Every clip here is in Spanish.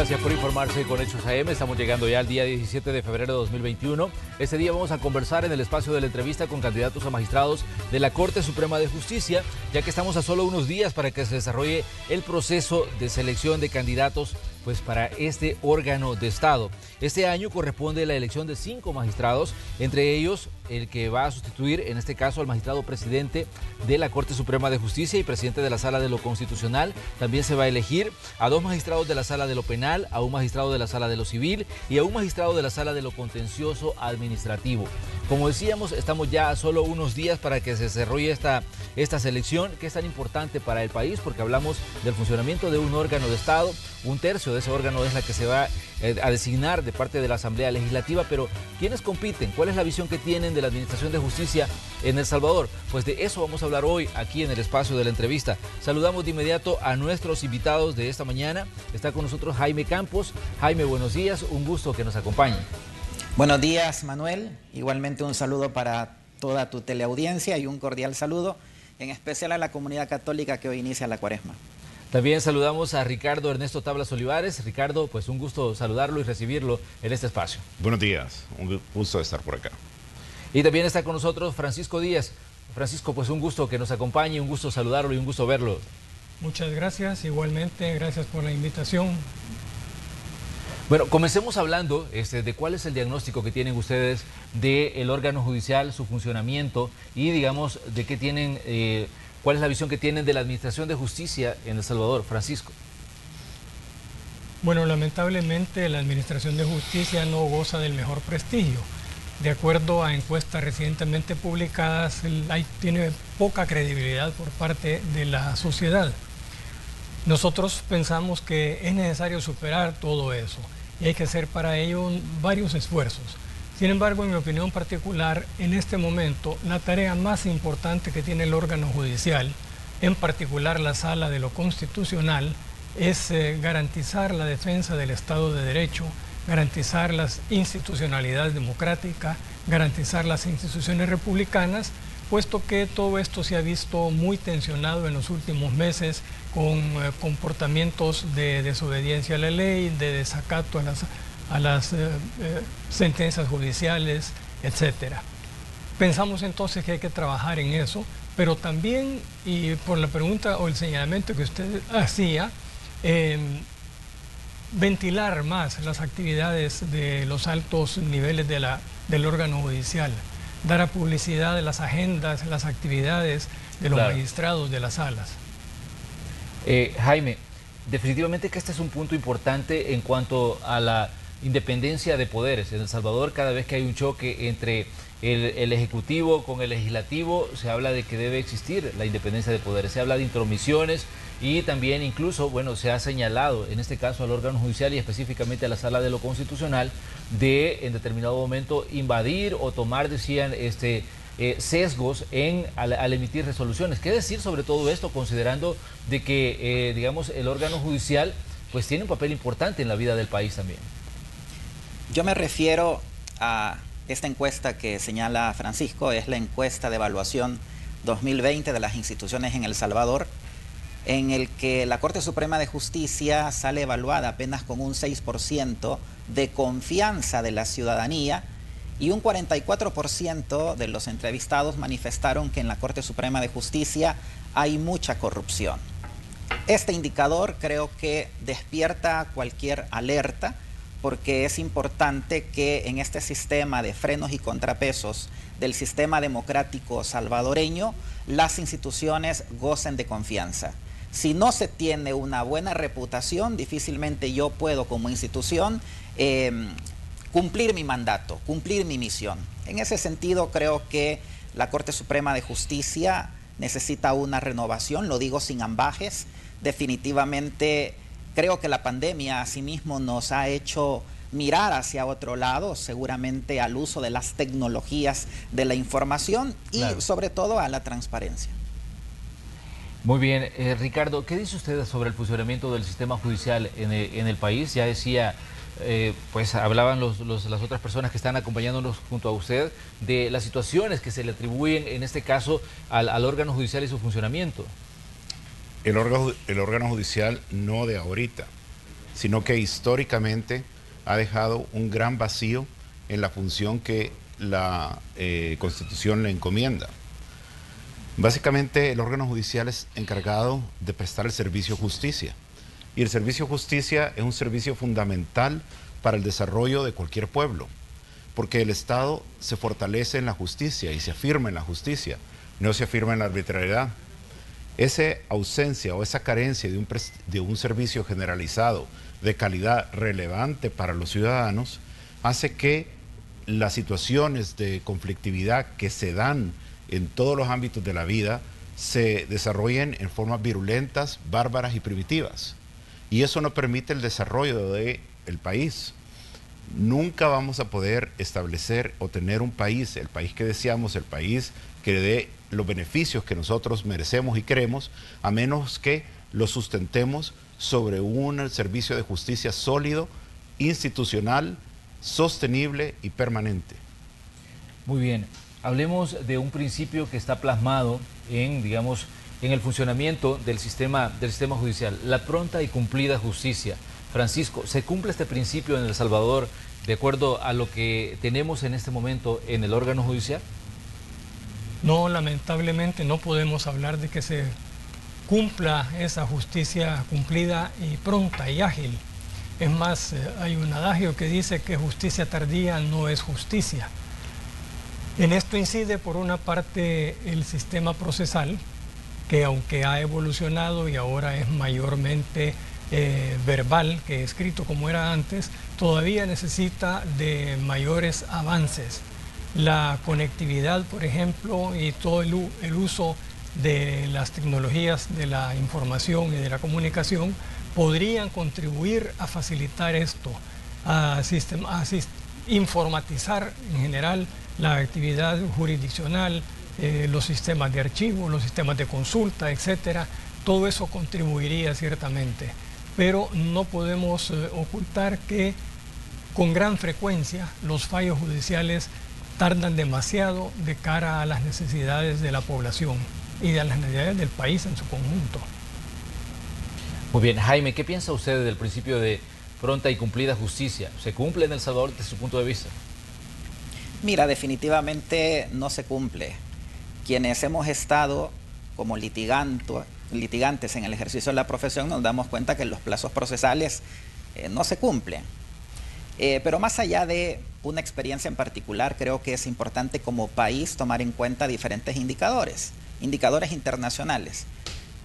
Gracias por informarse con Hechos AM. Estamos llegando ya al día 17 de febrero de 2021. Este día vamos a conversar en el espacio de la entrevista con candidatos a magistrados de la Corte Suprema de Justicia, ya que estamos a solo unos días para que se desarrolle el proceso de selección de candidatos para este órgano de Estado. Este año corresponde la elección de 5 magistrados, entre ellos el que va a sustituir, en este caso, al magistrado presidente de la Corte Suprema de Justicia y presidente de la Sala de lo Constitucional. También se va a elegir a 2 magistrados de la Sala de lo Penal, a un magistrado de la Sala de lo Civil y a un magistrado de la Sala de lo Contencioso Administrativo. Como decíamos, estamos ya a solo unos días para que se desarrolle esta selección, que es tan importante para el país, porque hablamos del funcionamiento de un órgano de Estado. Un tercio de ese órgano es la que se va a designar de parte de la Asamblea Legislativa, pero ¿quiénes compiten? ¿Cuál es la visión que tienen de la Administración de Justicia en El Salvador? Pues de eso vamos a hablar hoy aquí en el espacio de la entrevista. Saludamos de inmediato a nuestros invitados de esta mañana. Está con nosotros Jaime Campos. Jaime, buenos días, un gusto que nos acompañe. Buenos días, Manuel. Igualmente un saludo para toda tu teleaudiencia y un cordial saludo, en especial a la comunidad católica que hoy inicia la Cuaresma. También saludamos a Ricardo Ernesto Tablas Olivares. Ricardo, pues un gusto saludarlo y recibirlo en este espacio. Buenos días, un gusto de estar por acá. Y también está con nosotros Francisco Díaz. Francisco, pues un gusto que nos acompañe, un gusto saludarlo y un gusto verlo. Muchas gracias, igualmente, gracias por la invitación. Bueno, comencemos hablando de cuál es el diagnóstico que tienen ustedes del órgano judicial, su funcionamiento y, digamos, de qué tienen... ¿Cuál es la visión que tienen de la Administración de Justicia en El Salvador? Francisco. Bueno, lamentablemente la Administración de Justicia no goza del mejor prestigio. De acuerdo a encuestas recientemente publicadas, tiene poca credibilidad por parte de la sociedad. Nosotros pensamos que es necesario superar todo eso y hay que hacer para ello varios esfuerzos. Sin embargo, en mi opinión particular, en este momento, la tarea más importante que tiene el órgano judicial, en particular la Sala de lo Constitucional, es garantizar la defensa del Estado de Derecho, garantizar la institucionalidad democrática, garantizar las instituciones republicanas, puesto que todo esto se ha visto muy tensionado en los últimos meses con comportamientos de desobediencia a la ley, de desacato a las sentencias judiciales, etcétera. Pensamos entonces que hay que trabajar en eso, pero también, y por la pregunta o el señalamiento que usted hacía, ventilar más las actividades de los altos niveles del órgano judicial, dar a publicidad de las agendas, las actividades de los magistrados de las salas. Jaime, definitivamente que este es un punto importante en cuanto a la independencia de poderes. En El Salvador, cada vez que hay un choque entre el Ejecutivo con el Legislativo, se habla de que debe existir la independencia de poderes, se habla de intromisiones y también incluso, bueno, se ha señalado en este caso al órgano judicial y específicamente a la Sala de lo Constitucional de en determinado momento invadir o tomar, decían, sesgos al emitir resoluciones. ¿Qué decir sobre todo esto, considerando de que, digamos, el órgano judicial pues tiene un papel importante en la vida del país también? Yo me refiero a esta encuesta que señala Francisco, es la encuesta de evaluación 2020 de las instituciones en El Salvador, en el que la Corte Suprema de Justicia sale evaluada apenas con un 6% de confianza de la ciudadanía y un 44% de los entrevistados manifestaron que en la Corte Suprema de Justicia hay mucha corrupción. Este indicador creo que despierta cualquier alerta, porque es importante que en este sistema de frenos y contrapesos del sistema democrático salvadoreño, las instituciones gocen de confianza. Si no se tiene una buena reputación, difícilmente yo puedo como institución cumplir mi mandato, cumplir mi misión. En ese sentido, creo que la Corte Suprema de Justicia necesita una renovación, lo digo sin ambajes. Definitivamente creo que la pandemia asimismo nos ha hecho mirar hacia otro lado, seguramente al uso de las tecnologías de la información y sobre todo a la transparencia. Muy bien, Ricardo, ¿qué dice usted sobre el funcionamiento del sistema judicial en el país? Ya decía, pues hablaban las otras personas que están acompañándonos junto a usted de las situaciones que se le atribuyen, en este caso, al órgano judicial y su funcionamiento. El órgano judicial no de ahorita, sino que históricamente ha dejado un gran vacío en la función que la Constitución le encomienda. Básicamente, el órgano judicial es encargado de prestar el servicio justicia. Y el servicio justicia es un servicio fundamental para el desarrollo de cualquier pueblo, porque el Estado se fortalece en la justicia y se afirma en la justicia, no se afirma en la arbitrariedad. Esa ausencia o esa carencia de un servicio generalizado de calidad relevante para los ciudadanos hace que las situaciones de conflictividad que se dan en todos los ámbitos de la vida se desarrollen en formas virulentas, bárbaras y primitivas. Y eso no permite el desarrollo del país. Nunca vamos a poder establecer o tener un país, el país que deseamos, el país que dé los beneficios que nosotros merecemos y queremos, a menos que lo sustentemos sobre un servicio de justicia sólido, institucional, sostenible y permanente. Muy bien, hablemos de un principio que está plasmado en, digamos, en el funcionamiento del sistema judicial, la pronta y cumplida justicia. Francisco, ¿se cumple este principio en El Salvador de acuerdo a lo que tenemos en este momento en el órgano judicial? No, lamentablemente no podemos hablar de que se cumpla esa justicia cumplida y pronta y ágil. Es más, hay un adagio que dice que justicia tardía no es justicia. En esto incide por una parte el sistema procesal, que aunque ha evolucionado y ahora es mayormente verbal que escrito como era antes, todavía necesita de mayores avances. La conectividad, por ejemplo, y todo el uso de las tecnologías de la información y de la comunicación podrían contribuir a facilitar esto, a informatizar en general la actividad jurisdiccional, los sistemas de archivo, los sistemas de consulta, etcétera. Todo eso contribuiría ciertamente, pero no podemos ocultar que con gran frecuencia los fallos judiciales tardan demasiado de cara a las necesidades de la población y de las necesidades del país en su conjunto. Muy bien, Jaime, ¿qué piensa usted del principio de pronta y cumplida justicia? ¿Se cumple en El Salvador desde su punto de vista? Mira, definitivamente no se cumple. Quienes hemos estado como litigantes en el ejercicio de la profesión nos damos cuenta que los plazos procesales no se cumplen. Pero más allá de una experiencia en particular, creo que es importante como país tomar en cuenta diferentes indicadores internacionales.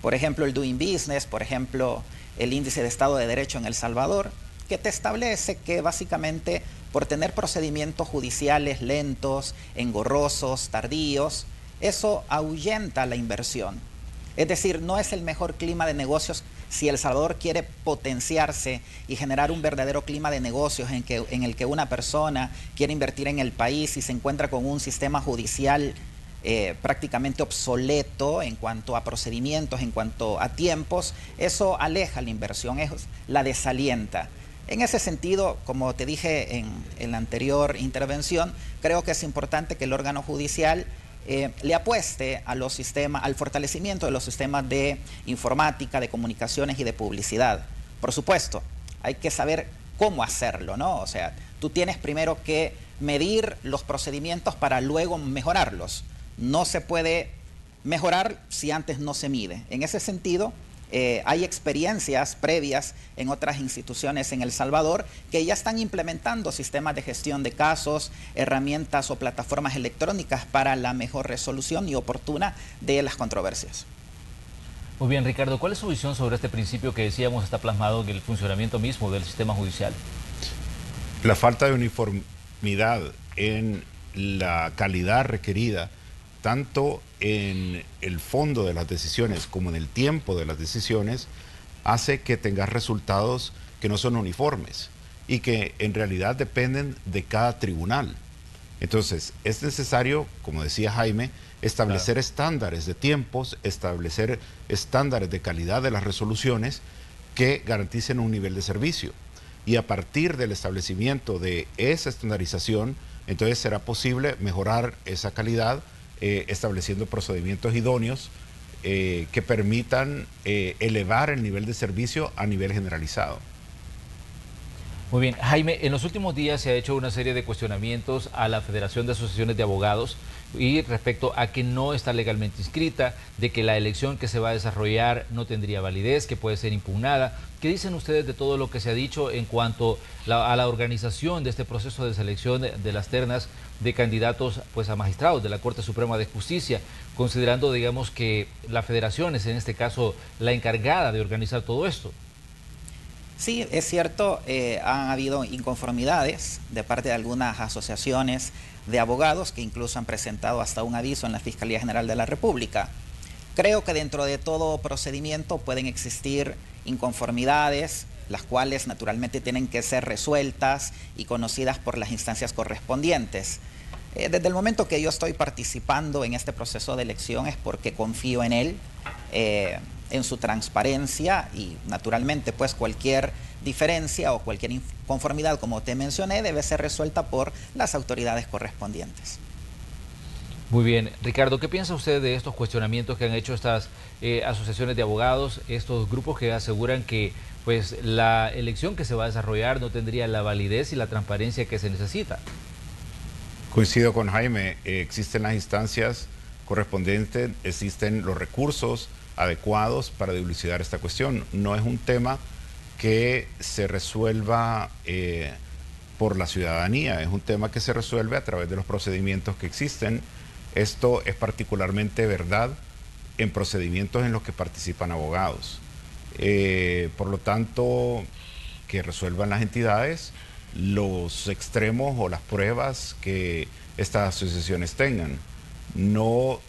Por ejemplo, el Doing Business, por ejemplo, el Índice de Estado de Derecho en El Salvador, que te establece que básicamente por tener procedimientos judiciales lentos, engorrosos, tardíos, eso ahuyenta la inversión. Es decir, no es el mejor clima de negocios si El Salvador quiere potenciarse y generar un verdadero clima de negocios en el que una persona quiere invertir en el país y se encuentra con un sistema judicial prácticamente obsoleto en cuanto a procedimientos, en cuanto a tiempos. Eso aleja la inversión, la desalienta. En ese sentido, como te dije en la anterior intervención, creo que es importante que el órgano judicial le apueste a los sistemas, al fortalecimiento de los sistemas de informática, de comunicaciones y de publicidad. Por supuesto, hay que saber cómo hacerlo, ¿no? O sea, tú tienes primero que medir los procedimientos para luego mejorarlos. No se puede mejorar si antes no se mide. En ese sentido, hay experiencias previas en otras instituciones en El Salvador que ya están implementando sistemas de gestión de casos, herramientas o plataformas electrónicas para la mejor resolución y oportuna de las controversias. Muy bien, Ricardo, ¿cuál es su visión sobre este principio que decíamos está plasmado en el funcionamiento mismo del sistema judicial? La falta de uniformidad en la calidad requerida, tanto en el fondo de las decisiones como en el tiempo de las decisiones, hace que tengas resultados que no son uniformes y que en realidad dependen de cada tribunal. Entonces, es necesario, como decía Jaime, establecer estándares de tiempos, establecer estándares de calidad de las resoluciones que garanticen un nivel de servicio. Y a partir del establecimiento de esa estandarización, entonces será posible mejorar esa calidad, estableciendo procedimientos idóneos que permitan elevar el nivel de servicio a nivel generalizado. Muy bien, Jaime, en los últimos días se ha hecho una serie de cuestionamientos a la Federación de Asociaciones de Abogados y respecto a que no está legalmente inscrita, de que la elección que se va a desarrollar no tendría validez, que puede ser impugnada. ¿Qué dicen ustedes de todo lo que se ha dicho en cuanto a la organización de este proceso de selección de las ternas de candidatos pues, a magistrados de la Corte Suprema de Justicia, considerando, digamos, que la Federación es en este caso la encargada de organizar todo esto? Sí, es cierto, han habido inconformidades de parte de algunas asociaciones de abogados que incluso han presentado hasta un aviso en la Fiscalía General de la República. Creo que dentro de todo procedimiento pueden existir inconformidades, las cuales naturalmente tienen que ser resueltas y conocidas por las instancias correspondientes. Desde el momento que yo estoy participando en este proceso de elección es porque confío en él, en su transparencia y naturalmente pues cualquier diferencia o cualquier inconformidad, como te mencioné, debe ser resuelta por las autoridades correspondientes. Muy bien. Ricardo, ¿qué piensa usted de estos cuestionamientos que han hecho estas asociaciones de abogados, estos grupos que aseguran que pues, la elección que se va a desarrollar no tendría la validez y la transparencia que se necesita? Coincido con Jaime, existen las instancias correspondientes, existen los recursos adecuados para dilucidar esta cuestión. No es un tema que se resuelva por la ciudadanía, es un tema que se resuelve a través de los procedimientos que existen. Esto es particularmente verdad en procedimientos en los que participan abogados. Por lo tanto, que resuelvan las entidades los extremos o las pruebas que estas asociaciones tengan. No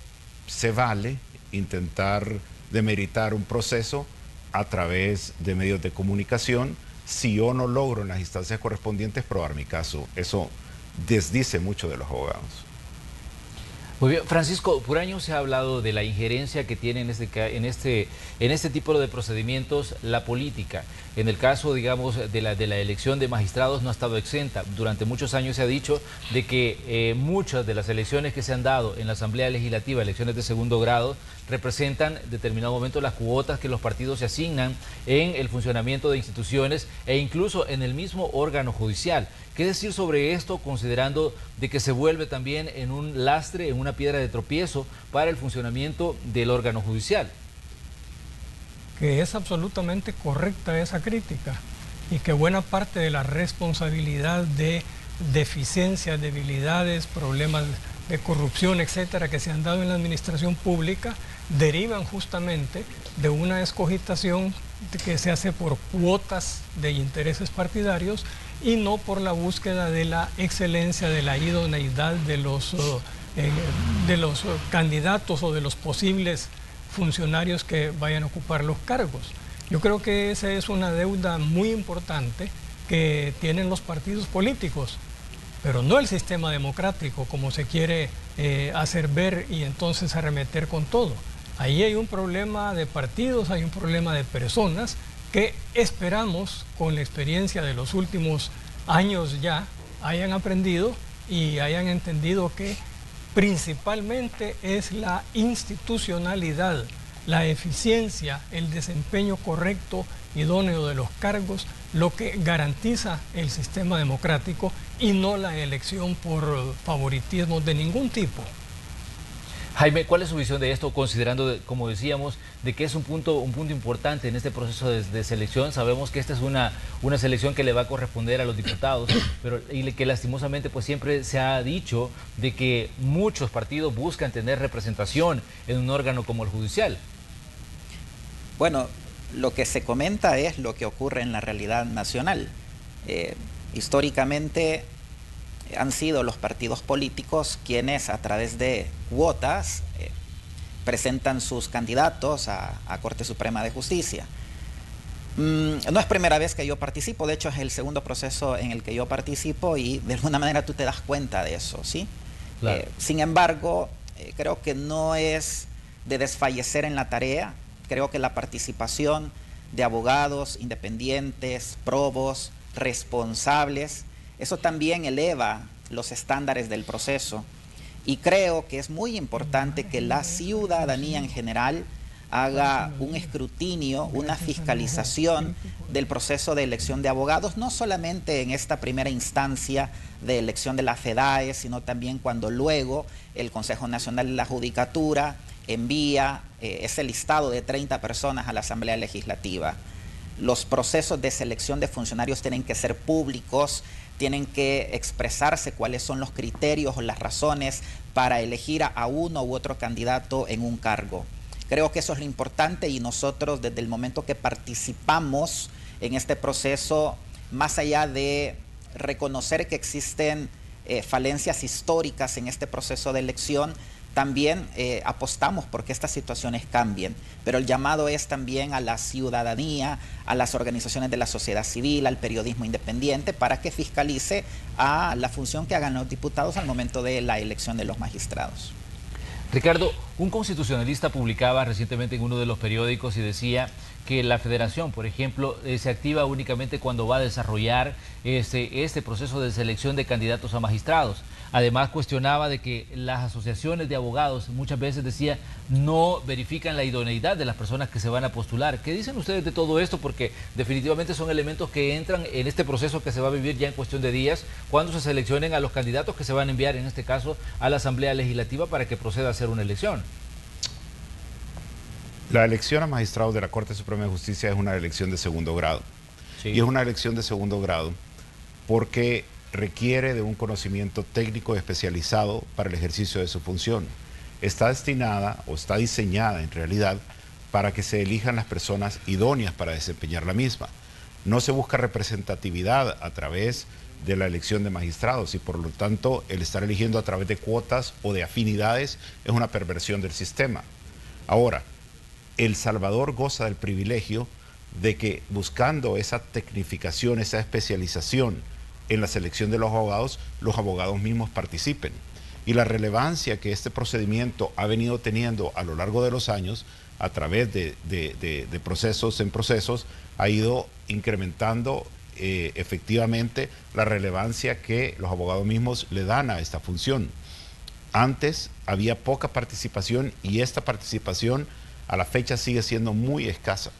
se vale intentar demeritar un proceso a través de medios de comunicación si yo no logro en las instancias correspondientes probar mi caso. Eso desdice mucho de los abogados. Muy bien, Francisco, por años se ha hablado de la injerencia que tiene en este tipo de procedimientos la política. En el caso, digamos, de la elección de magistrados no ha estado exenta. Durante muchos años se ha dicho de que muchas de las elecciones que se han dado en la Asamblea Legislativa, elecciones de segundo grado, representan en determinado momento las cuotas que los partidos se asignan en el funcionamiento de instituciones e incluso en el mismo órgano judicial. ¿Qué decir sobre esto, considerando de que se vuelve también en un lastre, en una piedra de tropiezo para el funcionamiento del órgano judicial? Que es absolutamente correcta esa crítica y que buena parte de la responsabilidad de deficiencias, debilidades, problemas de corrupción, etcétera, que se han dado en la administración pública derivan justamente de una escogitación que se hace por cuotas de intereses partidarios y no por la búsqueda de la excelencia, de la idoneidad de los candidatos o de los posibles funcionarios que vayan a ocupar los cargos. Yo creo que esa es una deuda muy importante que tienen los partidos políticos, pero no el sistema democrático como se quiere hacer ver y entonces arremeter con todo. Ahí hay un problema de partidos, hay un problema de personas que esperamos con la experiencia de los últimos años ya hayan aprendido y hayan entendido que principalmente es la institucionalidad, la eficiencia, el desempeño correcto, idóneo de los cargos, lo que garantiza el sistema democrático y no la elección por favoritismo de ningún tipo. Jaime, ¿cuál es su visión de esto, considerando, como decíamos, de que es un punto importante en este proceso de selección? Sabemos que esta es una selección que le va a corresponder a los diputados, pero y que lastimosamente pues siempre se ha dicho de que muchos partidos buscan tener representación en un órgano como el judicial. Bueno, lo que se comenta es lo que ocurre en la realidad nacional. Históricamente han sido los partidos políticos quienes a través de cuotas presentan sus candidatos a Corte Suprema de Justicia. No es primera vez que yo participo, de hecho es el segundo proceso en el que yo participo y de alguna manera tú te das cuenta de eso, ¿sí? Claro. Sin embargo, creo que no es de desfallecer en la tarea. Creo que la participación de abogados independientes, probos, responsables, eso también eleva los estándares del proceso y creo que es muy importante que la ciudadanía en general haga un escrutinio, una fiscalización del proceso de elección de abogados, no solamente en esta primera instancia de elección de la FEDAE, sino también cuando luego el Consejo Nacional de la Judicatura envía ese listado de 30 personas a la Asamblea Legislativa. Los procesos de selección de funcionarios tienen que ser públicos, tienen que expresarse cuáles son los criterios o las razones para elegir a uno u otro candidato en un cargo. Creo que eso es lo importante y nosotros desde el momento que participamos en este proceso, más allá de reconocer que existen falencias históricas en este proceso de elección, también apostamos porque estas situaciones cambien, pero el llamado es también a la ciudadanía, a las organizaciones de la sociedad civil, al periodismo independiente, para que fiscalice a la función que hagan los diputados al momento de la elección de los magistrados. Ricardo, un constitucionalista publicaba recientemente en uno de los periódicos y decía que la federación, por ejemplo, se activa únicamente cuando va a desarrollar este proceso de selección de candidatos a magistrados. Además, cuestionaba de que las asociaciones de abogados muchas veces, decía, no verifican la idoneidad de las personas que se van a postular. ¿Qué dicen ustedes de todo esto? Porque definitivamente son elementos que entran en este proceso que se va a vivir ya en cuestión de días, cuando se seleccionen a los candidatos que se van a enviar, en este caso, a la Asamblea Legislativa para que proceda a hacer una elección. La elección a magistrados de la Corte Suprema de Justicia es una elección de segundo grado. Sí. Y es una elección de segundo grado porque requiere de un conocimiento técnico especializado para el ejercicio de su función. Está destinada o está diseñada en realidad para que se elijan las personas idóneas para desempeñar la misma. No se busca representatividad a través de la elección de magistrados y por lo tanto el estar eligiendo a través de cuotas o de afinidades es una perversión del sistema. Ahora, El Salvador goza del privilegio de que buscando esa tecnificación, esa especialización en la selección de los abogados mismos participen. Y la relevancia que este procedimiento ha venido teniendo a lo largo de los años, a través de procesos en procesos, ha ido incrementando efectivamente la relevancia que los abogados mismos le dan a esta función. Antes había poca participación y esta participación a la fecha sigue siendo muy escasa.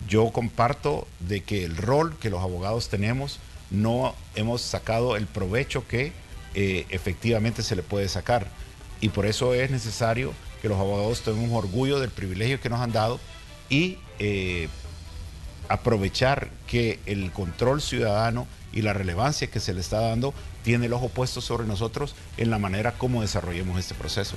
Yo comparto de que el rol que los abogados tenemos no hemos sacado el provecho que efectivamente se le puede sacar y por eso es necesario que los abogados tengan orgullo del privilegio que nos han dado y aprovechar que el control ciudadano y la relevancia que se le está dando tiene el ojo puesto sobre nosotros en la manera como desarrollemos este proceso.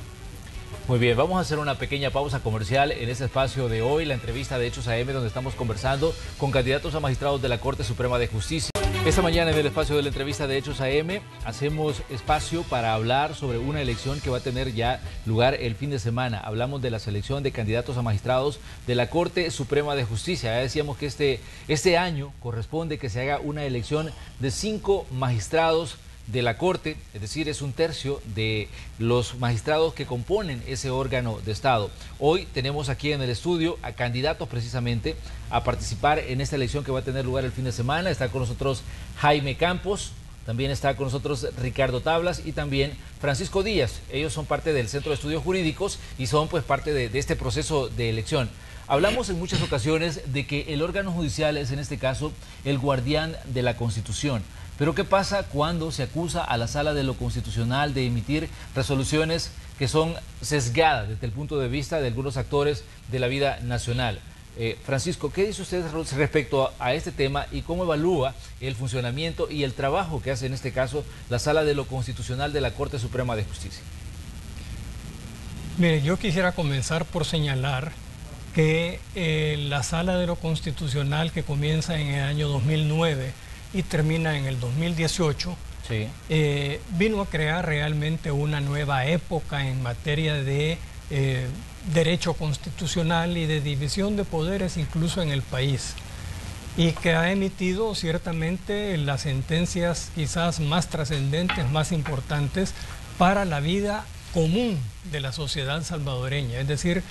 Muy bien, vamos a hacer una pequeña pausa comercial en este espacio de hoy, la entrevista de Hechos AM, donde estamos conversando con candidatos a magistrados de la Corte Suprema de Justicia. Esta mañana en el espacio de la entrevista de Hechos AM hacemos espacio para hablar sobre una elección que va a tener ya lugar el fin de semana. Hablamos de la selección de candidatos a magistrados de la Corte Suprema de Justicia. Ya decíamos que este año corresponde que se haga una elección de 5 magistrados de la Corte, es decir, es un tercio de los magistrados que componen ese órgano de Estado. Hoy tenemos aquí en el estudio a candidatos precisamente a participar en esta elección que va a tener lugar el fin de semana. Está con nosotros Jaime Campos, también está con nosotros Ricardo Tablas y también Francisco Díaz. Ellos son parte del Centro de Estudios Jurídicos y son pues parte de este proceso de elección. Hablamos en muchas ocasiones de que el órgano judicial es en este caso el guardián de la Constitución. Pero ¿qué pasa cuando se acusa a la Sala de lo Constitucional de emitir resoluciones que son sesgadas desde el punto de vista de algunos actores de la vida nacional? Francisco, ¿qué dice usted respecto a este tema y cómo evalúa el funcionamiento y el trabajo que hace en este caso la Sala de lo Constitucional de la Corte Suprema de Justicia? Mire, yo quisiera comenzar por señalar que la Sala de lo Constitucional, que comienza en el año 2009 y termina en el 2018, sí, vino a crear realmente una nueva época en materia de derecho constitucional y de división de poderes incluso en el país, y que ha emitido ciertamente las sentencias quizás más trascendentes, más importantes para la vida común de la sociedad salvadoreña, es decir,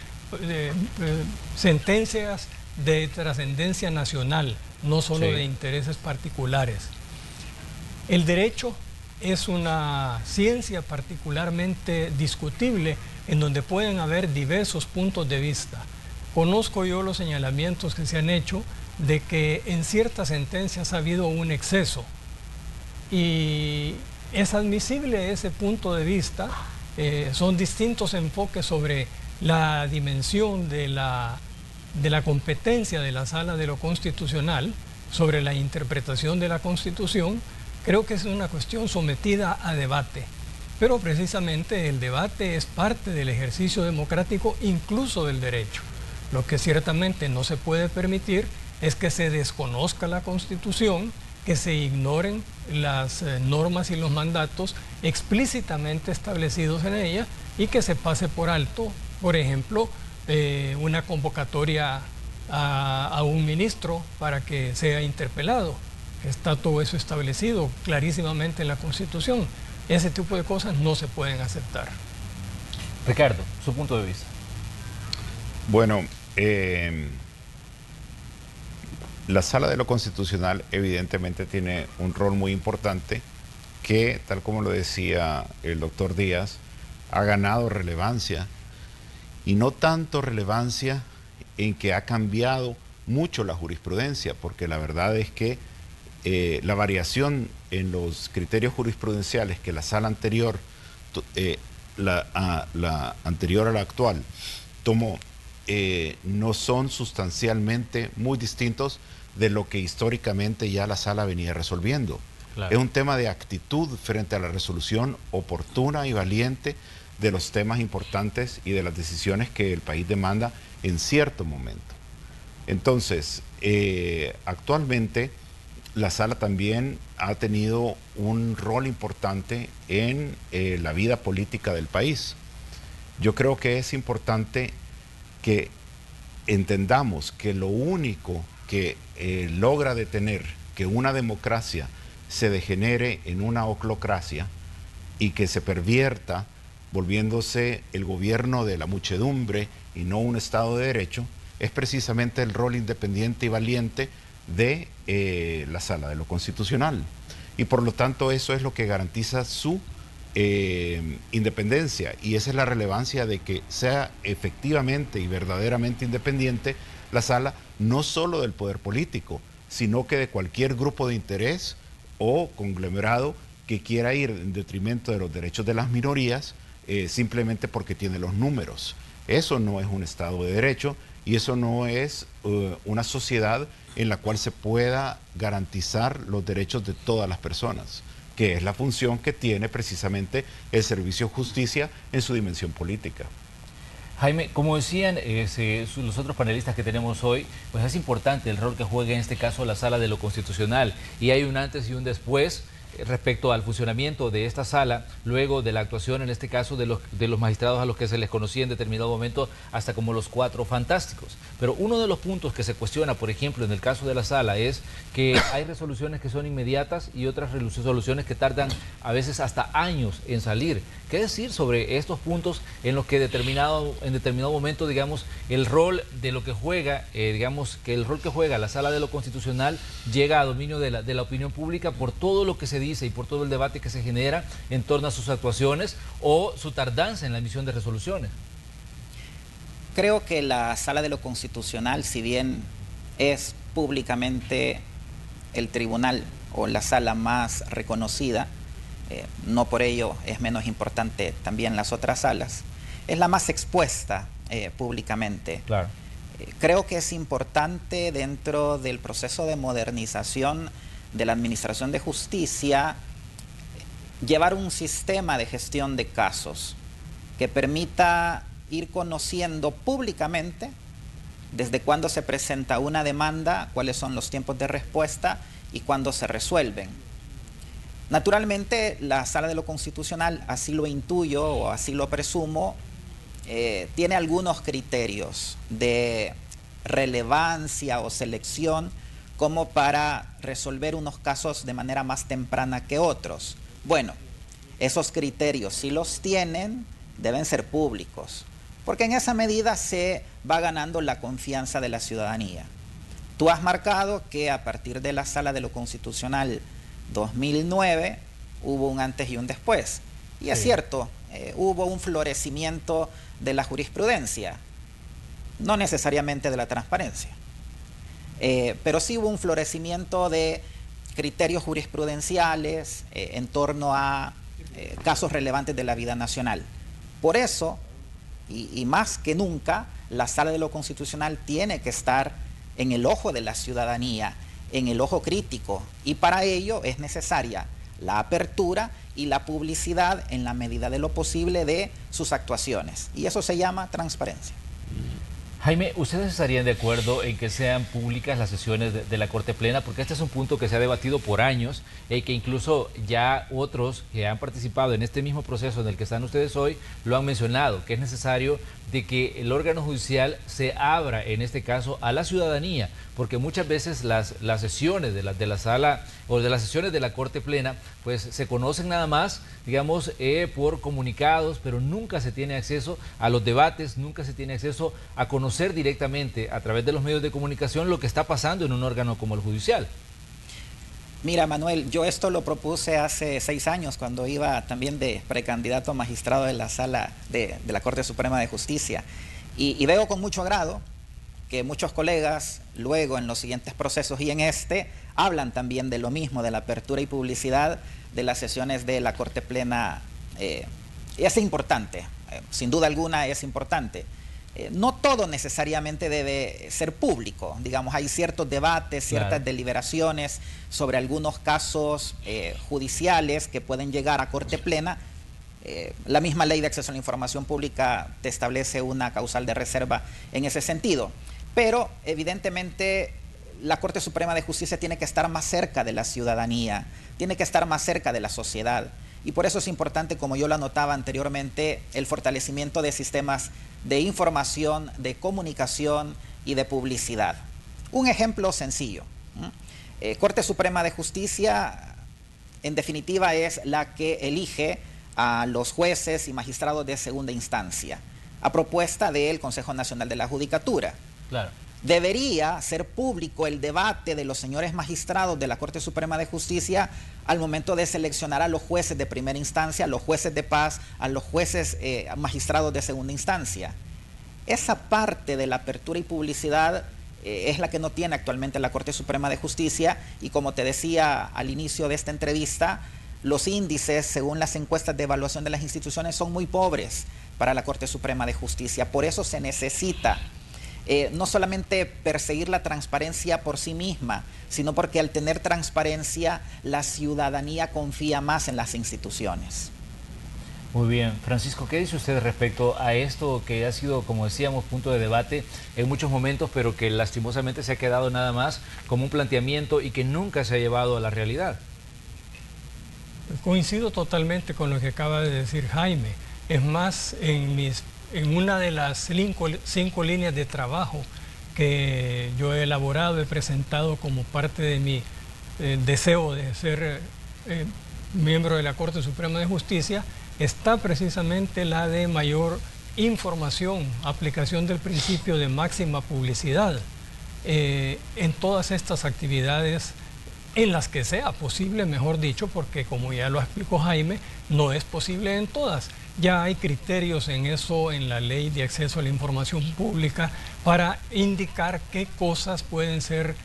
sentencias de trascendencia nacional, no solo sí, de intereses particulares. El derecho es una ciencia particularmente discutible en donde pueden haber diversos puntos de vista, Conozco yo los señalamientos que se han hecho de que en ciertas sentencias ha habido un exceso y es admisible ese punto de vista. Son distintos enfoques sobre la dimensión de la competencia de la Sala de lo Constitucional sobre la interpretación de la Constitución. Creo que es una cuestión sometida a debate, pero precisamente el debate es parte del ejercicio democrático, incluso del derecho. Lo que ciertamente no se puede permitir es que se desconozca la Constitución, que se ignoren las normas y los mandatos explícitamente establecidos en ella y que se pase por alto, por ejemplo, una convocatoria a un ministro para que sea interpelado. Está todo eso establecido clarísimamente en la Constitución. Ese tipo de cosas no se pueden aceptar. Ricardo, su punto de vista. Bueno, la Sala de lo Constitucional evidentemente tiene un rol muy importante que, tal como lo decía el doctor Díaz, ha ganado relevancia, y no tanto relevancia en que ha cambiado mucho la jurisprudencia, porque la verdad es que la variación en los criterios jurisprudenciales que la sala anterior, la anterior a la actual, tomó, no son sustancialmente muy distintos de lo que históricamente ya la sala venía resolviendo. Claro. Es un tema de actitud frente a la resolución oportuna y valiente de los temas importantes y de las decisiones que el país demanda en cierto momento. Entonces, actualmente la sala también ha tenido un rol importante en la vida política del país. Yo creo que es importante que entendamos que lo único que logra detener que una democracia se degenere en una oclocracia y que se pervierta, volviéndose el gobierno de la muchedumbre y no un Estado de Derecho, es precisamente el rol independiente y valiente de la Sala de lo Constitucional. Y por lo tanto eso es lo que garantiza su independencia, y esa es la relevancia de que sea efectivamente y verdaderamente independiente la Sala, no solo del poder político, sino que de cualquier grupo de interés o conglomerado que quiera ir en detrimento de los derechos de las minorías simplemente porque tiene los números. Eso no es un Estado de Derecho y eso no es una sociedad en la cual se pueda garantizar los derechos de todas las personas, que es la función que tiene precisamente el servicio de justicia en su dimensión política. Jaime, como decían los otros panelistas que tenemos hoy, pues es importante el rol que juega en este caso la Sala de lo Constitucional, y hay un antes y un después respecto al funcionamiento de esta sala, luego de la actuación en este caso de los magistrados a los que se les conocía en determinado momento hasta como los Cuatro Fantásticos. Pero uno de los puntos que se cuestiona, por ejemplo, en el caso de la sala, es que hay resoluciones que son inmediatas y otras resoluciones que tardan a veces hasta años en salir. ¿Qué decir sobre estos puntos en los que en determinado momento, digamos, el rol de lo que juega, digamos, que el rol que juega la Sala de lo Constitucional llega a dominio de la opinión pública por todo lo que se dice y por todo el debate que se genera en torno a sus actuaciones o su tardanza en la emisión de resoluciones? Creo que la Sala de lo Constitucional, si bien es públicamente el tribunal o la sala más reconocida, no por ello es menos importante también las otras salas, es la más expuesta públicamente. Claro. Creo que es importante dentro del proceso de modernización de la Administración de Justicia llevar un sistema de gestión de casos que permita ir conociendo públicamente desde cuándo se presenta una demanda, cuáles son los tiempos de respuesta y cuándo se resuelven. Naturalmente, la Sala de lo Constitucional, así lo intuyo o así lo presumo, tiene algunos criterios de relevancia o selección como para resolver unos casos de manera más temprana que otros. Bueno, esos criterios, si los tienen, deben ser públicos, porque en esa medida se va ganando la confianza de la ciudadanía. Tú has marcado que a partir de la Sala de lo Constitucional 2009 hubo un antes y un después. Y es cierto, hubo un florecimiento de la jurisprudencia. no necesariamente de la transparencia. Pero sí hubo un florecimiento de criterios jurisprudenciales en torno a casos relevantes de la vida nacional. Por eso, y más que nunca, la Sala de lo Constitucional tiene que estar en el ojo de la ciudadanía, en el ojo crítico, y para ello es necesaria la apertura y la publicidad en la medida de lo posible de sus actuaciones, y eso se llama transparencia. Jaime, ¿ustedes estarían de acuerdo en que sean públicas las sesiones de la Corte Plena? Porque este es un punto que se ha debatido por años y que incluso ya otros que han participado en este mismo proceso en el que están ustedes hoy lo han mencionado, que es necesario de que el órgano judicial se abra, en este caso, a la ciudadanía, porque muchas veces las sesiones de la sala o de las sesiones de la Corte Plena, pues se conocen nada más, digamos, por comunicados, pero nunca se tiene acceso a los debates, nunca se tiene acceso a conocer directamente a través de los medios de comunicación lo que está pasando en un órgano como el judicial. Mira, Manuel, yo esto lo propuse hace 6 años cuando iba también de precandidato a magistrado de la Sala de la Corte Suprema de Justicia, y veo con mucho agrado que muchos colegas luego en los siguientes procesos y en este hablan también de lo mismo, de la apertura y publicidad de las sesiones de la Corte Plena. Es importante, sin duda alguna es importante. No todo necesariamente debe ser público, digamos, hay ciertos debates, ciertas deliberaciones sobre algunos casos judiciales que pueden llegar a Corte Plena. La misma ley de acceso a la información pública te establece una causal de reserva en ese sentido, pero evidentemente la Corte Suprema de Justicia tiene que estar más cerca de la ciudadanía, tiene que estar más cerca de la sociedad. Y por eso es importante, como yo lo anotaba anteriormente, el fortalecimiento de sistemas de información, de comunicación y de publicidad. Un ejemplo sencillo. Corte Suprema de Justicia, en definitiva, es la que elige a los jueces y magistrados de segunda instancia, a propuesta del Consejo Nacional de la Judicatura. Claro. Debería ser público el debate de los señores magistrados de la Corte Suprema de Justicia al momento de seleccionar a los jueces de primera instancia, a los jueces de paz, a los jueces magistrados de segunda instancia. Esa parte de la apertura y publicidad es la que no tiene actualmente la Corte Suprema de Justicia, y como te decía al inicio de esta entrevista, los índices, según las encuestas de evaluación de las instituciones, son muy pobres para la Corte Suprema de Justicia. Por eso se necesita no solamente perseguir la transparencia por sí misma, sino porque al tener transparencia la ciudadanía confía más en las instituciones. Muy bien. Francisco, ¿qué dice usted respecto a esto que ha sido, como decíamos, punto de debate en muchos momentos, pero que lastimosamente se ha quedado nada más como un planteamiento y que nunca se ha llevado a la realidad? Coincido totalmente con lo que acaba de decir Jaime. Es más, en una de las 5 líneas de trabajo que yo he elaborado, he presentado como parte de mi deseo de ser miembro de la Corte Suprema de Justicia, está precisamente la de mayor información, aplicación del principio de máxima publicidad en todas estas actividades, en las que sea posible, mejor dicho, porque como ya lo explicó Jaime, no es posible en todas. Ya hay criterios en eso, en la Ley de Acceso a la Información Pública, para indicar qué cosas pueden ser,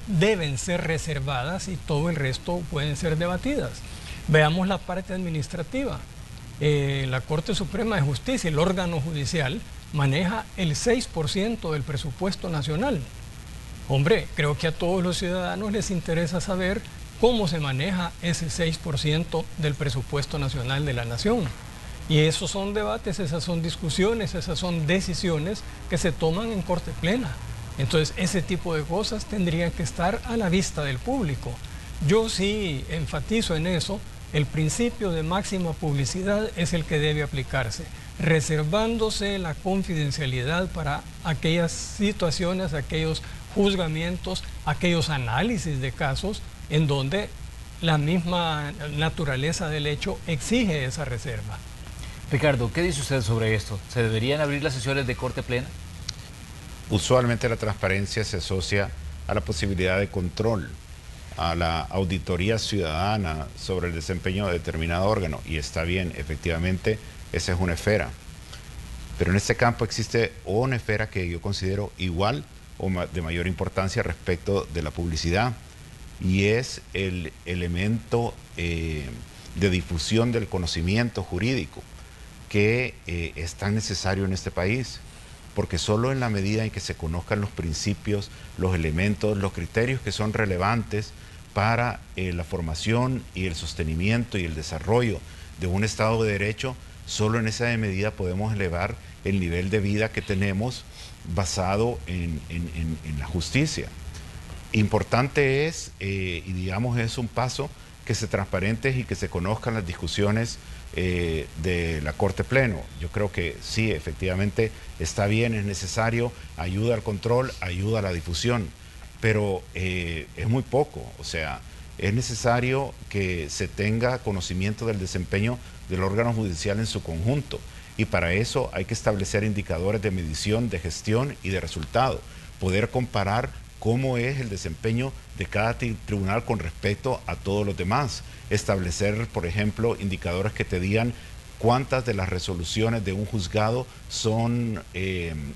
deben ser reservadas, y todo el resto pueden ser debatidas. Veamos la parte administrativa. La Corte Suprema de Justicia, el órgano judicial, maneja el 6% del presupuesto nacional. Hombre, creo que a todos los ciudadanos les interesa saber cómo se maneja ese 6% del presupuesto nacional de la nación. Y esos son debates, esas son discusiones, esas son decisiones que se toman en Corte Plena. Entonces, ese tipo de cosas tendrían que estar a la vista del público. Yo sí enfatizo en eso, el principio de máxima publicidad es el que debe aplicarse, reservándose la confidencialidad para aquellas situaciones, aquellos juzgamientos, aquellos análisis de casos en donde la misma naturaleza del hecho exige esa reserva. Ricardo, ¿qué dice usted sobre esto? ¿Se deberían abrir las sesiones de Corte Plena? Usualmente la transparencia se asocia a la posibilidad de control, a la auditoría ciudadana sobre el desempeño de determinado órgano, y está bien, efectivamente, esa es una esfera. Pero en este campo existe una esfera que yo considero igual o de mayor importancia respecto de la publicidad, y es el elemento de difusión del conocimiento jurídico que es tan necesario en este país, porque solo en la medida en que se conozcan los principios, los elementos, los criterios que son relevantes para la formación y el sostenimiento y el desarrollo de un Estado de Derecho, solo en esa medida podemos elevar el nivel de vida que tenemos basado en la justicia. Importante es, y digamos es un paso, que se transparenten y que se conozcan las discusiones de la Corte Pleno. Yo creo que sí, efectivamente está bien, es necesario, ayuda al control, ayuda a la difusión, pero es muy poco. O sea, es necesario que se tenga conocimiento del desempeño del órgano judicial en su conjunto, y para eso hay que establecer indicadores de medición, de gestión y de resultado, poder comparar cómo es el desempeño de cada tribunal con respecto a todos los demás. Establecer, por ejemplo, indicadores que te digan cuántas de las resoluciones de un juzgado son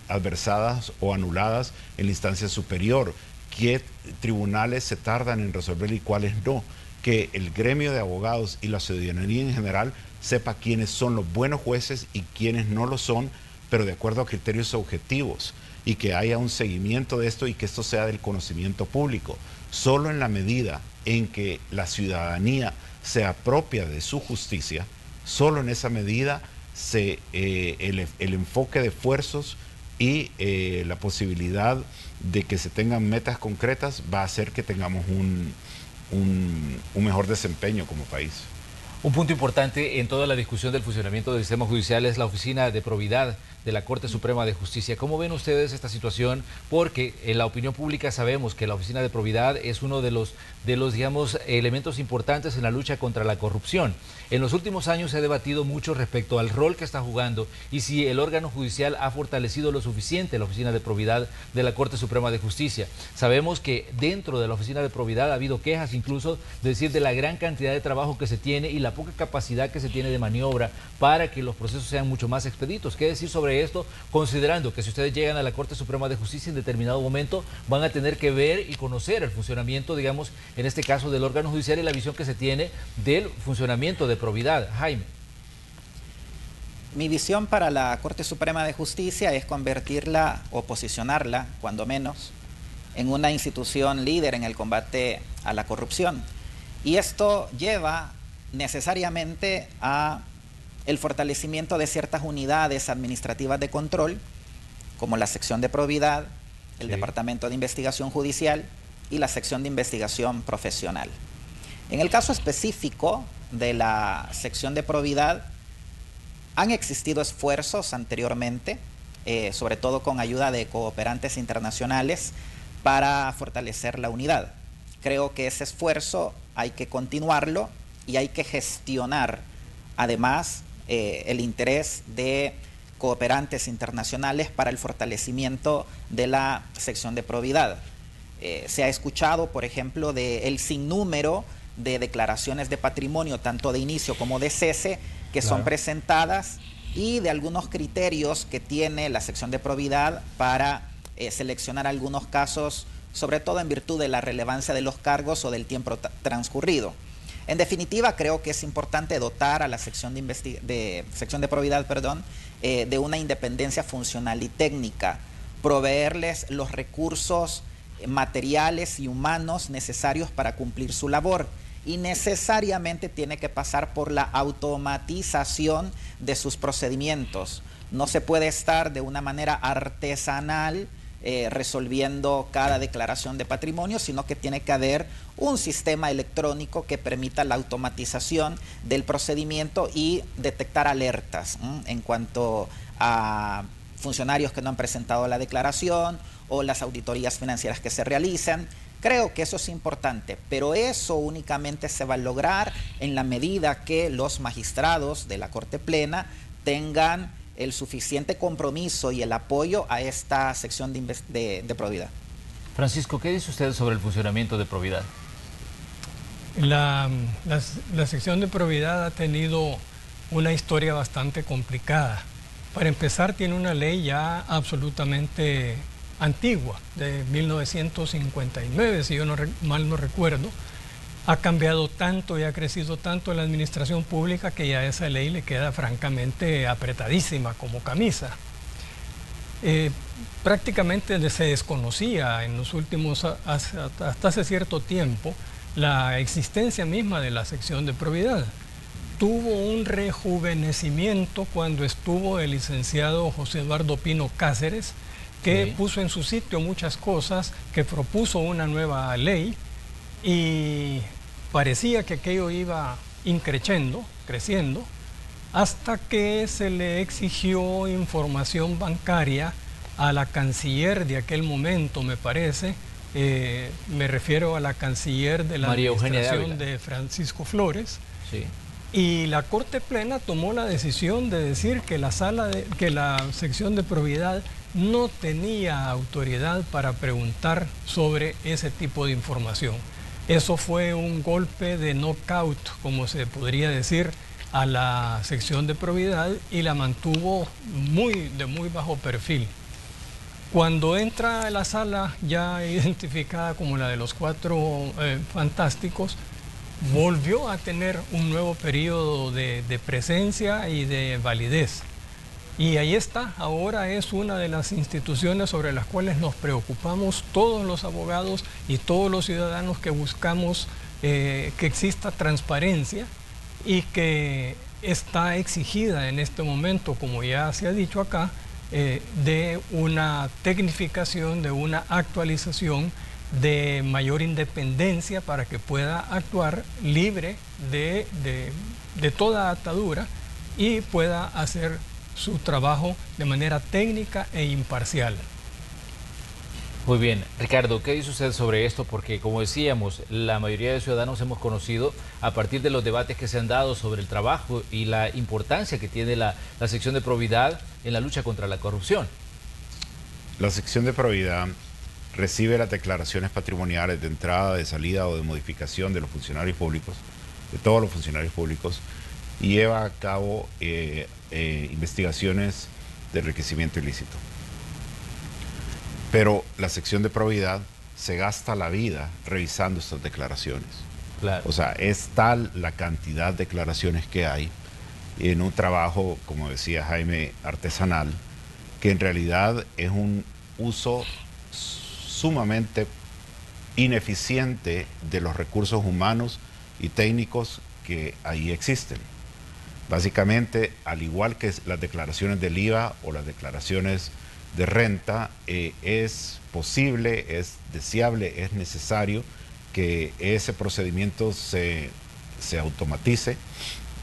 adversadas o anuladas en la instancia superior, qué tribunales se tardan en resolver y cuáles no. Que el gremio de abogados y la ciudadanía en general sepa quiénes son los buenos jueces y quiénes no lo son, pero de acuerdo a criterios objetivos, y que haya un seguimiento de esto y que esto sea del conocimiento público. Solo en la medida en que la ciudadanía se apropia de su justicia, solo en esa medida el enfoque de esfuerzos y la posibilidad de que se tengan metas concretas va a hacer que tengamos un mejor desempeño como país. Un punto importante en toda la discusión del funcionamiento del sistema judicial es la Oficina de Probidad de la Corte Suprema de Justicia. ¿Cómo ven ustedes esta situación? Porque en la opinión pública sabemos que la Oficina de Probidad es uno de los digamos, elementos importantes en la lucha contra la corrupción. En los últimos años se ha debatido mucho respecto al rol que está jugando y si el órgano judicial ha fortalecido lo suficiente la Oficina de Probidad de la Corte Suprema de Justicia. Sabemos que dentro de la Oficina de Probidad ha habido quejas incluso de la gran cantidad de trabajo que se tiene y la poca capacidad que se tiene de maniobra para que los procesos sean mucho más expeditos. ¿Qué decir sobre esto? Considerando que si ustedes llegan a la Corte Suprema de Justicia en determinado momento van a tener que ver y conocer el funcionamiento, digamos, en este caso del órgano judicial y la visión que se tiene del funcionamiento de Probidad. Jaime. Mi visión para la Corte Suprema de Justicia es convertirla o posicionarla, cuando menos, en una institución líder en el combate a la corrupción. Y esto lleva necesariamente a el fortalecimiento de ciertas unidades administrativas de control, como la sección de probidad, el Departamento de Investigación Judicial y la sección de investigación profesional. En el caso específico de la sección de probidad, han existido esfuerzos anteriormente, sobre todo con ayuda de cooperantes internacionales, para fortalecer la unidad. Creo que ese esfuerzo hay que continuarlo y hay que gestionar, además, el interés de cooperantes internacionales para el fortalecimiento de la sección de probidad. Se ha escuchado, por ejemplo, del sinnúmero de declaraciones de patrimonio, tanto de inicio como de cese, que son presentadas, y de algunos criterios que tiene la sección de probidad para seleccionar algunos casos, sobre todo en virtud de la relevancia de los cargos o del tiempo transcurrido. En definitiva, creo que es importante dotar a la sección de probidad, de una independencia funcional y técnica, proveerles los recursos materiales y humanos necesarios para cumplir su labor, y necesariamente tiene que pasar por la automatización de sus procedimientos. No se puede estar de una manera artesanal resolviendo cada declaración de patrimonio, sino que tiene que haber un sistema electrónico que permita la automatización del procedimiento y detectar alertas en cuanto a funcionarios que no han presentado la declaración o las auditorías financieras que se realizan. Creo que eso es importante, pero eso únicamente se va a lograr en la medida que los magistrados de la Corte Plena tengan el suficiente compromiso y el apoyo a esta sección de probidad. Francisco, ¿qué dice usted sobre el funcionamiento de probidad? La sección de probidad ha tenido una historia bastante complicada. Para empezar, tiene una ley ya absolutamente antigua, de 1959, si yo mal no recuerdo. Ha cambiado tanto y ha crecido tanto la administración pública que ya esa ley le queda francamente apretadísima como camisa. Prácticamente se desconocía en los últimos, hasta hace cierto tiempo, la existencia misma de la sección de probidad. Tuvo un rejuvenecimiento cuando estuvo el licenciado José Eduardo Pino Cáceres, que puso en su sitio muchas cosas, que propuso una nueva ley y parecía que aquello iba creciendo, hasta que se le exigió información bancaria a la canciller de aquel momento, me parece. Me refiero a la canciller de la administración de Francisco Flores. Sí. Y la Corte Plena tomó la decisión de decir que la sección de probidad no tenía autoridad para preguntar sobre ese tipo de información. Eso fue un golpe de knockout, como se podría decir, a la sección de probidad, y la mantuvo de muy bajo perfil. Cuando entra a la sala ya identificada como la de los Cuatro Fantásticos, volvió a tener un nuevo periodo de presencia y de validez. Y ahí está, ahora es una de las instituciones sobre las cuales nos preocupamos todos los abogados y todos los ciudadanos que buscamos que exista transparencia, y que está exigida en este momento, como ya se ha dicho acá, de una tecnificación, de una actualización, de mayor independencia para que pueda actuar libre de toda atadura y pueda hacer su trabajo de manera técnica e imparcial. Muy bien. Ricardo, ¿qué dice usted sobre esto? Porque, como decíamos, la mayoría de ciudadanos hemos conocido, a partir de los debates que se han dado sobre el trabajo y la importancia que tiene la sección de probidad en la lucha contra la corrupción. La sección de probidad recibe las declaraciones patrimoniales de entrada, de salida o de modificación de los funcionarios públicos, de todos los funcionarios públicos, y lleva a cabo investigaciones de enriquecimiento ilícito. Pero la sección de probidad se gasta la vida revisando estas declaraciones. Claro. O sea, es tal la cantidad de declaraciones que hay en un trabajo, como decía Jaime, artesanal, que en realidad es un uso sumamente ineficiente de los recursos humanos y técnicos que ahí existen. Básicamente, al igual que las declaraciones del IVA o las declaraciones de renta, es posible, es deseable, es necesario que ese procedimiento se automatice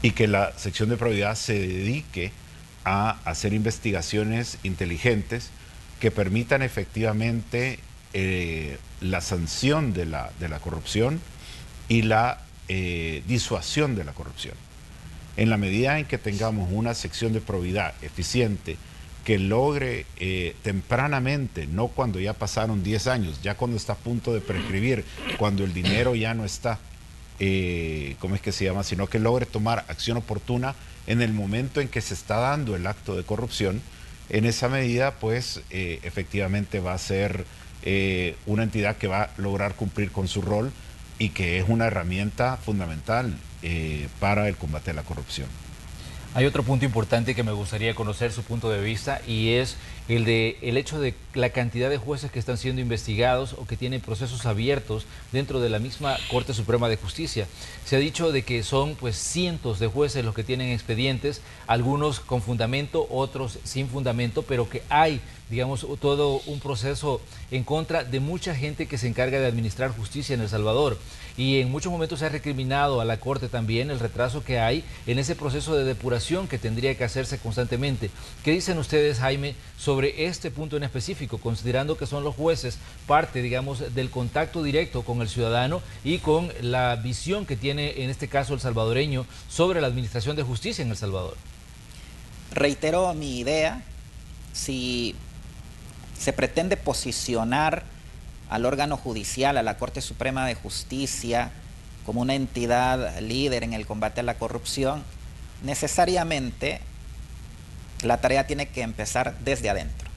y que la sección de probidad se dedique a hacer investigaciones inteligentes que permitan efectivamente la sanción de la corrupción y la disuasión de la corrupción. En la medida en que tengamos una sección de probidad eficiente que logre tempranamente, no cuando ya pasaron 10 años, ya cuando está a punto de prescribir, cuando el dinero ya no está, ¿cómo es que se llama? Sino que logre tomar acción oportuna en el momento en que se está dando el acto de corrupción. En esa medida, pues, efectivamente va a ser una entidad que va a lograr cumplir con su rol y que es una herramienta fundamental para el combate a la corrupción. Hay otro punto importante que me gustaría conocer su punto de vista, y es el hecho de la cantidad de jueces que están siendo investigados o que tienen procesos abiertos dentro de la misma Corte Suprema de Justicia. Se ha dicho de que son pues cientos de jueces los que tienen expedientes, algunos con fundamento, otros sin fundamento, pero que hay, digamos, todo un proceso en contra de mucha gente que se encarga de administrar justicia en El Salvador. Y en muchos momentos se ha recriminado a la Corte también el retraso que hay en ese proceso de depuración que tendría que hacerse constantemente. ¿Qué dicen ustedes, Jaime, sobre este punto en específico, considerando que son los jueces parte, digamos, del contacto directo con el ciudadano y con la visión que tiene, en este caso, el salvadoreño sobre la administración de justicia en El Salvador? Reitero mi idea: si se pretende posicionar al órgano judicial, a la Corte Suprema de Justicia, como una entidad líder en el combate a la corrupción, necesariamente La tarea tiene que empezar desde adentro.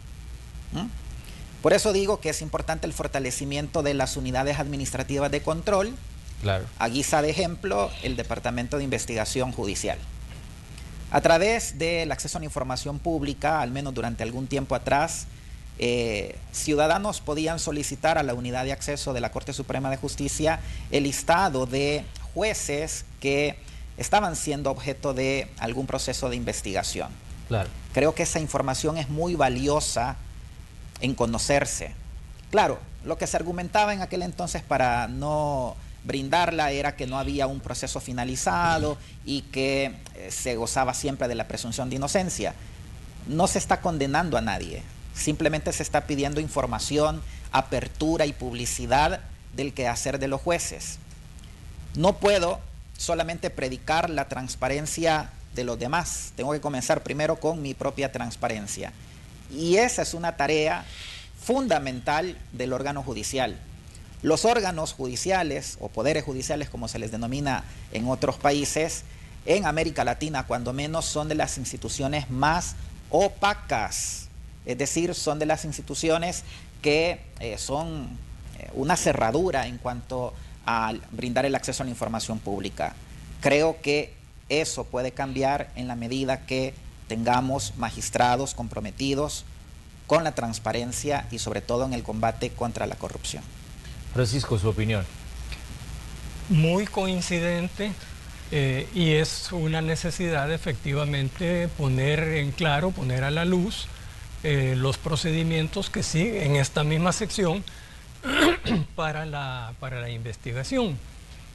Por eso digo que es importante el fortalecimiento de las unidades administrativas de control. Claro. A guisa de ejemplo, el Departamento de Investigación Judicial. A través del acceso a la información pública, al menos durante algún tiempo atrás, ciudadanos podían solicitar a la unidad de acceso de la Corte Suprema de Justicia el listado de jueces que estaban siendo objeto de algún proceso de investigación. Claro. Creo que esa información es muy valiosa en conocerse. Claro, lo que se argumentaba en aquel entonces para no brindarla era que no había un proceso finalizado y que se gozaba siempre de la presunción de inocencia. No se está condenando a nadie, simplemente se está pidiendo información, apertura y publicidad del quehacer de los jueces. No puedo solamente predicar la transparencia de los demás, tengo que comenzar primero con mi propia transparencia. Y esa es una tarea fundamental del órgano judicial. Los órganos judiciales o poderes judiciales, como se les denomina en otros países, en América Latina cuando menos, son de las instituciones más opacas. Es decir, son de las instituciones que son una cerradura en cuanto a brindar el acceso a la información pública. Creo que eso puede cambiar en la medida que tengamos magistrados comprometidos con la transparencia y sobre todo en el combate contra la corrupción. Francisco, su opinión. Muy coincidente y es una necesidad efectivamente poner en claro, poner a la luz los procedimientos que siguen en esta misma sección para la investigación.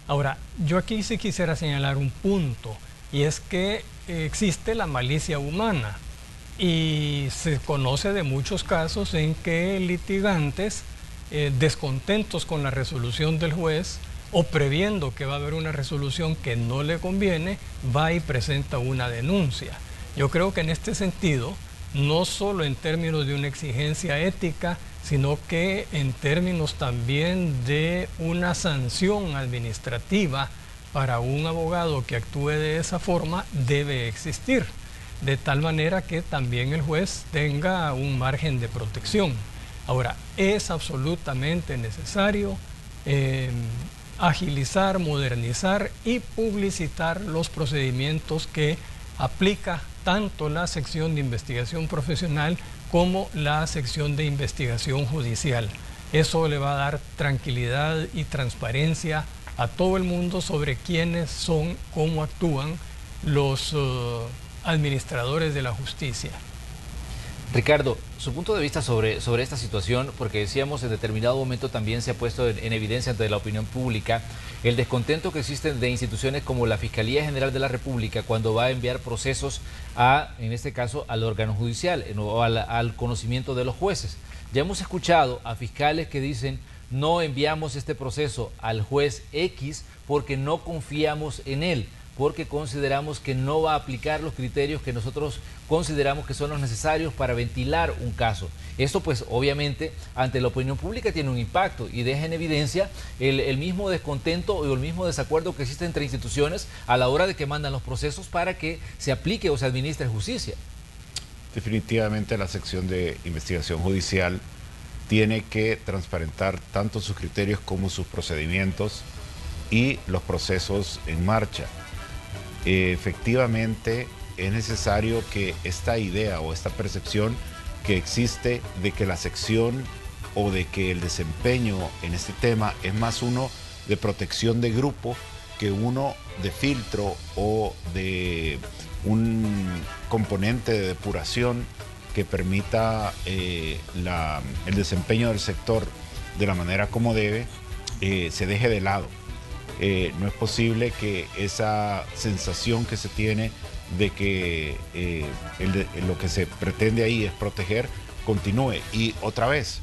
Ahora, yo aquí sí quisiera señalar un punto, y es que existe la malicia humana y se conoce de muchos casos en que litigantes descontentos con la resolución del juez o previendo que va a haber una resolución que no le conviene, va y presenta una denuncia. Yo creo que en este sentido, no solo en términos de una exigencia ética, sino que en términos también de una sanción administrativa para un abogado que actúe de esa forma, debe existir, de tal manera que también el juez tenga un margen de protección. Ahora, es absolutamente necesario agilizar, modernizar y publicitar los procedimientos que aplica tanto la sección de investigación profesional como la sección de investigación judicial. Eso le va a dar tranquilidad y transparencia a todo el mundo sobre quiénes son, cómo actúan los administradores de la justicia. Ricardo, su punto de vista sobre esta situación, porque decíamos en determinado momento también se ha puesto en evidencia ante la opinión pública el descontento que existe de instituciones como la Fiscalía General de la República cuando va a enviar procesos en este caso, al órgano judicial o al conocimiento de los jueces. Ya hemos escuchado a fiscales que dicen no enviamos este proceso al juez X porque no confiamos en él, porque consideramos que no va a aplicar los criterios que nosotros consideramos que son los necesarios para ventilar un caso. Esto pues obviamente ante la opinión pública tiene un impacto y deja en evidencia el mismo descontento o el mismo desacuerdo que existe entre instituciones a la hora de que mandan los procesos para que se aplique o se administre justicia. Definitivamente la sección de investigación judicial tiene que transparentar tanto sus criterios como sus procedimientos y los procesos en marcha. Efectivamente es necesario que esta idea o esta percepción que existe de que la sección o de que el desempeño en este tema es más uno de protección de grupo que uno de filtro o de un componente de depuración que permita el desempeño del sector de la manera como debe, se deje de lado. No es posible que esa sensación que se tiene de que lo que se pretende ahí es proteger, continúe. Y otra vez,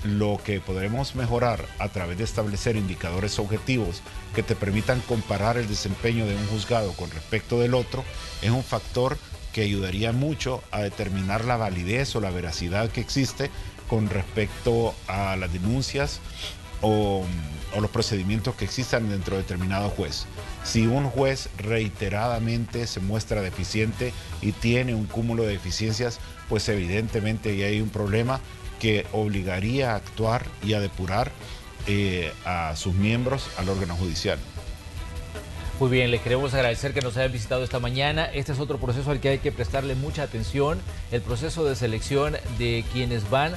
lo que podremos mejorar a través de establecer indicadores objetivos que te permitan comparar el desempeño de un juzgado con respecto del otro, es un factor que ayudaría mucho a determinar la validez o la veracidad que existe con respecto a las denuncias o o los procedimientos que existan dentro de determinado juez. Si un juez reiteradamente se muestra deficiente y tiene un cúmulo de deficiencias, pues evidentemente ahí hay un problema que obligaría a actuar y a depurar a sus miembros al órgano judicial. Muy bien, les queremos agradecer que nos hayan visitado esta mañana. Este es otro proceso al que hay que prestarle mucha atención, el proceso de selección de quienes van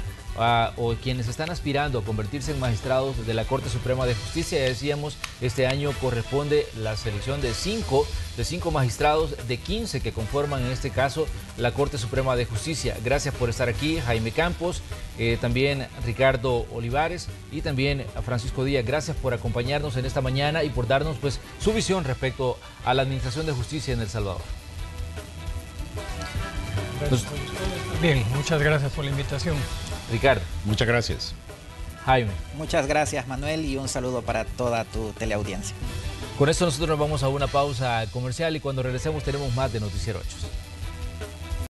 o quienes están aspirando a convertirse en magistrados de la Corte Suprema de Justicia. Ya decíamos, este año corresponde la selección de cinco magistrados de 15 que conforman en este caso la Corte Suprema de Justicia. Gracias por estar aquí, Jaime Campos, también Ricardo Olivares y también a Francisco Díaz. Gracias por acompañarnos en esta mañana y por darnos pues su visión respecto a la Administración de Justicia en El Salvador. Bien, muchas gracias por la invitación. Ricardo. Muchas gracias. Jaime. Muchas gracias, Manuel, y un saludo para toda tu teleaudiencia. Con esto nosotros nos vamos a una pausa comercial y cuando regresemos tenemos más de Noticiero Hechos.